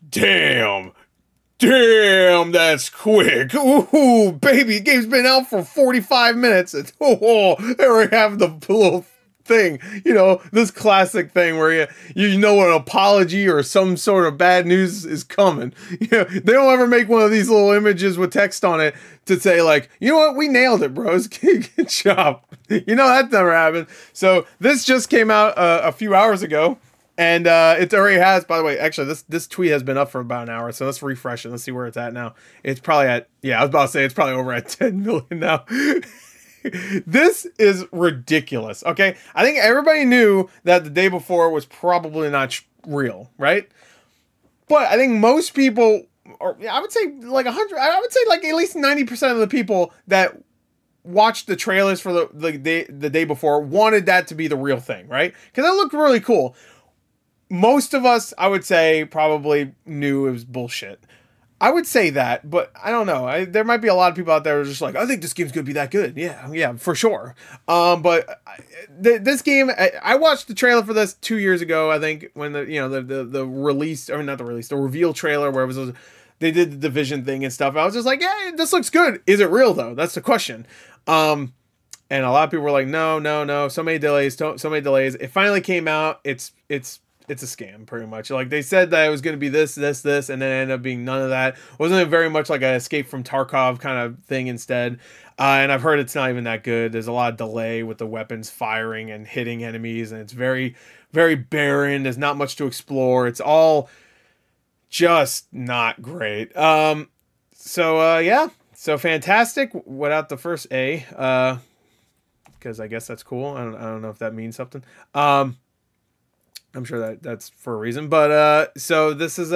Damn. Damn, that's quick. Ooh, baby, the game's been out for 45 minutes. It's, there we have the little thing. You know, this classic thing where you know an apology or some sort of bad news is coming. You know, they don't ever make one of these little images with text on it to say like, you know what, we nailed it, bros. Good job. You know, that never happened. So this just came out a few hours ago. And it already has, by the way, actually, this tweet has been up for about an hour, so let's refresh it. Let's see where it's at now. It's probably at, yeah, I was about to say, it's probably over at 10 million now. This is ridiculous, okay? I think everybody knew that the day before was probably not real, right? But I think most people, or I would say like 100, I would say like at least 90% of the people that watched the trailers for the day before wanted that to be the real thing, right? Because it looked really cool. Most of us, I would say, probably knew it was bullshit. I would say that, but I don't know. There might be a lot of people out there who are just like, I think this game's going to be that good. Yeah, for sure. But this game, I watched the trailer for this 2 years ago, I think, when the release, or not the release, the reveal trailer where it was, they did the Division thing and stuff. I was just like, yeah, this looks good. Is it real, though? That's the question. And a lot of people were like, no. So many delays. It finally came out. It's a scam, pretty much. Like, they said that it was going to be this, and then it ended up being none of that. Wasn't it very much like an Escape from Tarkov kind of thing instead? And I've heard it's not even that good. There's a lot of delay with the weapons firing and hitting enemies, and it's very, very barren. There's not much to explore. It's all just not great. Yeah. So Fantastic without the first A, because I guess that's cool. I don't know if that means something. I'm sure that's for a reason, but so this is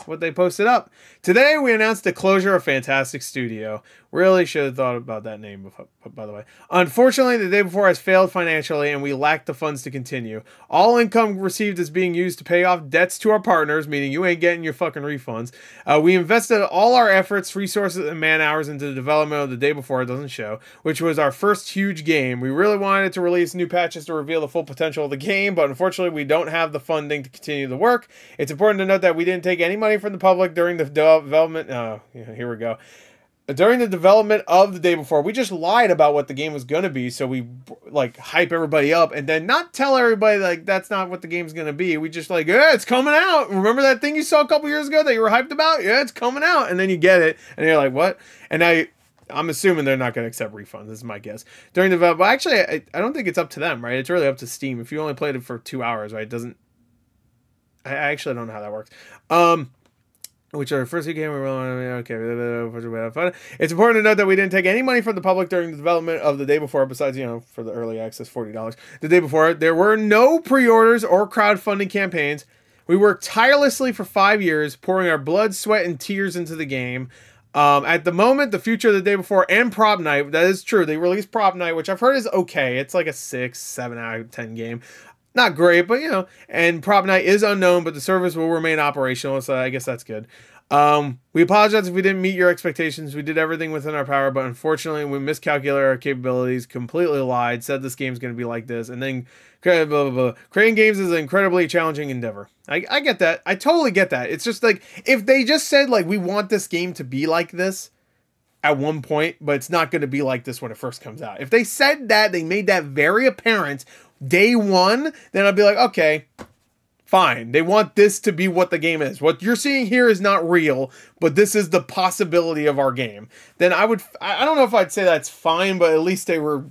what they posted up. Today we announced the closure of Fantastic Studio. Really should have thought about that name, by the way. Unfortunately, the day before has failed financially, and we lack the funds to continue. All income received is being used to pay off debts to our partners, meaning you ain't getting your fucking refunds. We invested all our efforts, resources, and man hours into the development of the day before, it doesn't show, which was our first huge game. We really wanted to release new patches to reveal the full potential of the game, but unfortunately, we don't have the funding to continue the work. It's important to note that we didn't take any money from the public during the development. Here we go. During the development of the day before, we just lied about what the game was going to be, so we like hype everybody up and then not tell everybody like that's not what the game's going to be. We just like, yeah, it's coming out. Remember that thing you saw a couple years ago that you were hyped about? Yeah, it's coming out. And then you get it and you're like, what? And now I'm assuming they're not going to accept refunds. This is my guess. During the development, actually, I don't think it's up to them, right? It's really up to Steam. If you only played it for 2 hours, right? It doesn't. I actually don't know how that works. Which our first game, okay. It's important to note that we didn't take any money from the public during the development of the day before, besides, for the early access, $40. The day before, there were no pre-orders or crowdfunding campaigns. We worked tirelessly for 5 years, pouring our blood, sweat, and tears into the game. At the moment, the future of the day before and Prop Night, that is true. They released Prop Night, which I've heard is okay. It's like a 6, 7 out of 10 game. Not great, but and Prop Night is unknown, but the service will remain operational, so I guess that's good. We apologize if we didn't meet your expectations. We did everything within our power, but unfortunately we miscalculated our capabilities, completely lied, said this game's going to be like this, and then blah, blah, blah. Creating games is an incredibly challenging endeavor. I get that. I totally get that. It's just like, if they just said like, we want this game to be like this at one point, but it's not going to be like this when it first comes out. If they said that, they made that very apparent day one, then I'd be like, okay, fine. They want this to be what the game is. What you're seeing here is not real, but this is the possibility of our game. Then I don't know if I'd say that's fine, but at least they were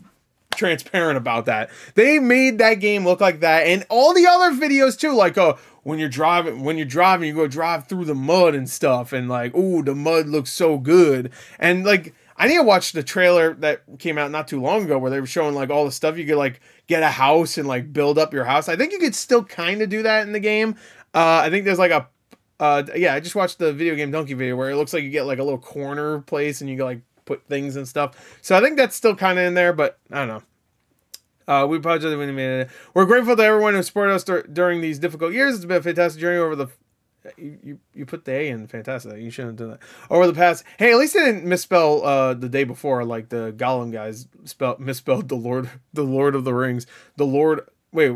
transparent about that. They made that game look like that, and all the other videos too, like, oh, when you're driving, you go drive through the mud and stuff, and like, oh, the mud looks so good. And like, I need to watch the trailer that came out not too long ago where they were showing like all the stuff you could like get a house and like build up your house. I think you could still kind of do that in the game. I think there's like yeah, I just watched the Video Game Donkey video where it looks like you get like a little corner place and you can like put things and stuff. So I think that's still kind of in there, but I don't know. We apologize when we made it. We're grateful to everyone who supported us during these difficult years. It's been a fantastic journey over the... You put the A in fantastic. You shouldn't have done that. Over the past... Hey, at least they didn't misspell the day before, like the Gollum guys misspelled the Lord of the Rings. The Lord... Wait.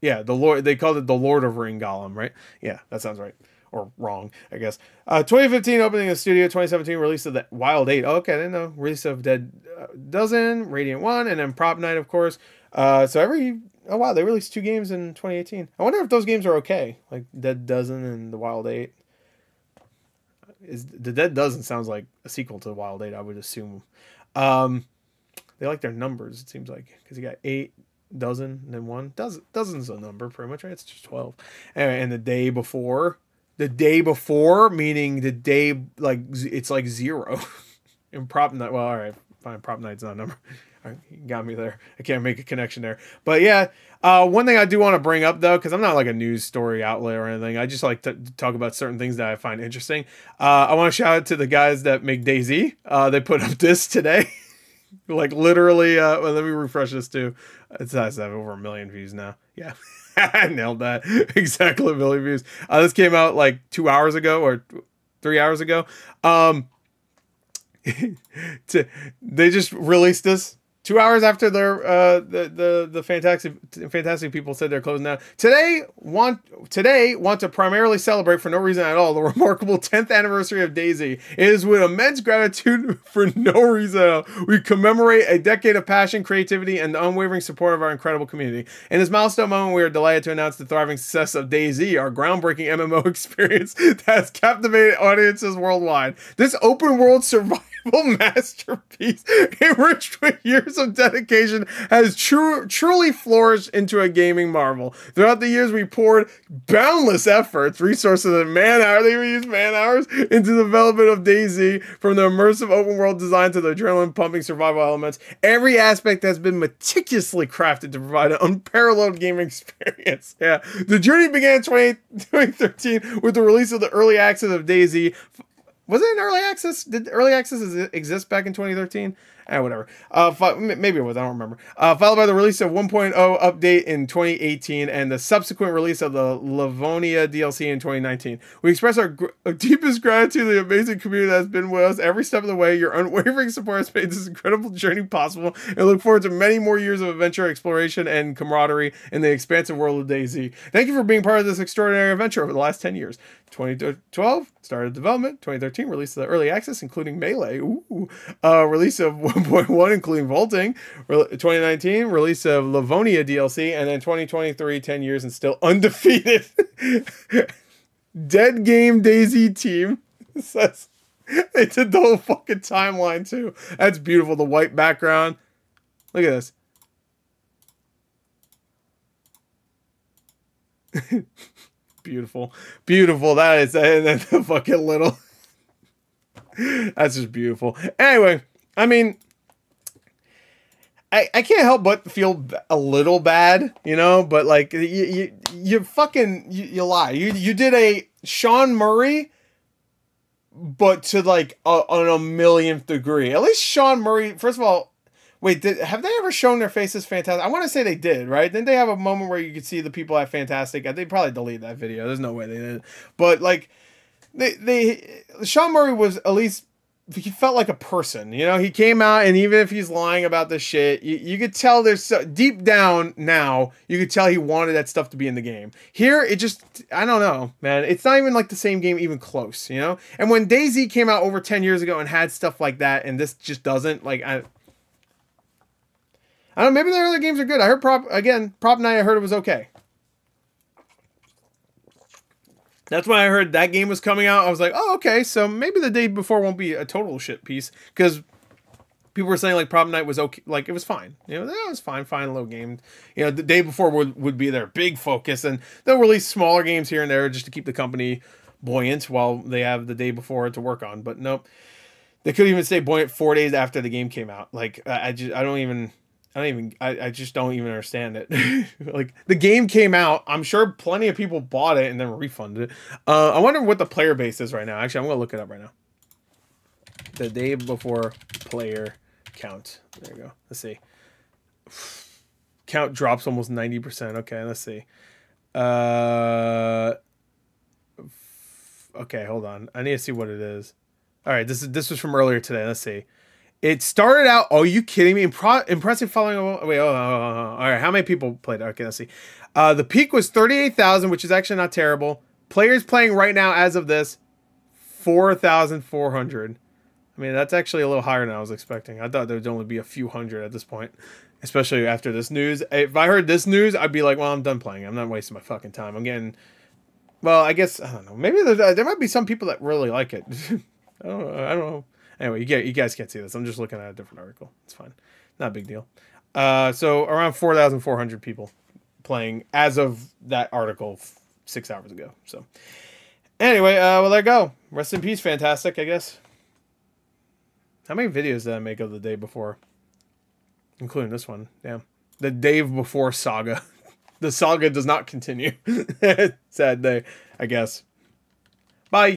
Yeah, the Lord... They called it the Lord of Ring Gollum, right? Yeah, that sounds right. or wrong, I guess. 2015 opening of the studio, 2017 release of the Wild 8. Oh, okay, I didn't know. Release of Dead Dozen, Radiant 1, and then Prop Night, of course. Oh wow, they released 2 games in 2018. I wonder if those games are okay, like Dead Dozen and the Wild 8. The Dead Dozen sounds like a sequel to the Wild 8, I would assume. They like their numbers, it seems like, because you got 8, dozen, and then 1. Dozen's a number, pretty much, right? It's just 12. Anyway, and the day before, meaning the day, like, it's like 0. And Prop Night, well, all right, fine, Prop Night's not a number. All right, you got me there. I can't make a connection there. But yeah, one thing I do want to bring up, though, because I'm not like a news story outlet or anything. I just like to talk about certain things that I find interesting. I want to shout out to the guys that make DayZ. They put up this today. Like literally, well, let me refresh this too. It has to have over 1 million views now. Yeah, I nailed that. Exactly 1 million views. This came out like 2 hours ago or 3 hours ago. They just released this 2 hours after their the fantastic people said they're closing down. Today want to primarily celebrate for no reason at all the remarkable 10th anniversary of DayZ. It is with immense gratitude for no reason at all. We commemorate a decade of passion, creativity, and the unwavering support of our incredible community. In this milestone moment, we are delighted to announce the thriving success of DayZ, our groundbreaking MMO experience that has captivated audiences worldwide. This open world survival masterpiece, enriched with years of dedication, has truly flourished into a gaming marvel. Throughout the years, we poured boundless efforts, resources, and man-hours, they even used man-hours, into the development of DayZ, from the immersive open world design to the adrenaline-pumping survival elements. Every aspect has been meticulously crafted to provide an unparalleled gaming experience. Yeah, the journey began in 2013 with the release of the early access of DayZ. Was it in early access? Did early access exist back in 2013? Whatever. Maybe it was. I don't remember. Followed by the release of 1.0 update in 2018 and the subsequent release of the Livonia DLC in 2019. We express our deepest gratitude to the amazing community that has been with us every step of the way. Your unwavering support has made this incredible journey possible, and look forward to many more years of adventure, exploration, and camaraderie in the expansive world of DayZ. Thank you for being part of this extraordinary adventure over the last 10 years. 2012 started development. 2013 release of the early access, including Melee. Release of 1.1, including vaulting. 2019 release of Livonia DLC, and then 2023, 10 years and still undefeated. Dead Game DayZ team says they did the whole fucking timeline too. That's beautiful. The white background. Look at this. Beautiful, beautiful. That is, and then the fucking little. That's just beautiful. Anyway, I mean, I can't help but feel a little bad, you know. But like, you fucking you lie. You did a Sean Murray, but to like on a millionth degree. At least Sean Murray. First of all. Wait, have they ever shown their faces Fantastic? I want to say they did, right? Didn't they have a moment where you could see the people at Fantastic? They probably deleted that video. There's no way they did. But like, Sean Murray was at least, he felt like a person, you know? He came out, and even if he's lying about this shit, you could tell there's deep down now, you could tell he wanted that stuff to be in the game. Here, it just, I don't know, man. It's not even like the same game, even close, you know? And when DayZ came out over 10 years ago and had stuff like that, and this just doesn't, like, I don't know, maybe their other games are good. I heard Prop Night, I heard it was okay. That's when I heard that game was coming out. I was like, oh, okay, so maybe the day before won't be a total shit piece. Because people were saying, like, Prop Night was okay. Like, it was fine. You know, it was fine, little game. You know, the day before would be their big focus. And they'll release smaller games here and there just to keep the company buoyant while they have the day before to work on. But nope. They could even stay buoyant 4 days after the game came out. Like, I just don't even understand it. Like, the game came out, I'm sure plenty of people bought it and then refunded it. I wonder what the player base is right now. Actually, I'm gonna look it up right now. The day before player count. There you go. Let's see. Count drops almost 90%. Okay, let's see. Okay, hold on. I need to see what it is. All right, this was from earlier today. Let's see. It started out, oh, are you kidding me? Impressive following. Wait, all right. How many people played? Okay, let's see. The peak was 38,000, which is actually not terrible. Players playing right now as of this, 4,400. I mean, that's actually a little higher than I was expecting. I thought there would only be a few hundred at this point. Especially after this news. If I heard this news, I'd be like, well, I'm done playing. I'm not wasting my fucking time. I'm getting... Well, I guess... I don't know. Maybe there might be some people that really like it. I don't know. Anyway, you guys can't see this. I'm just looking at a different article. It's fine. Not a big deal. So around 4,400 people playing as of that article 6 hours ago. So anyway, well, there you go. Rest in peace, Fantastic, I guess. How many videos did I make of the day before? Including this one. Damn. The day before saga. The saga does not continue. Sad day, I guess. Bye.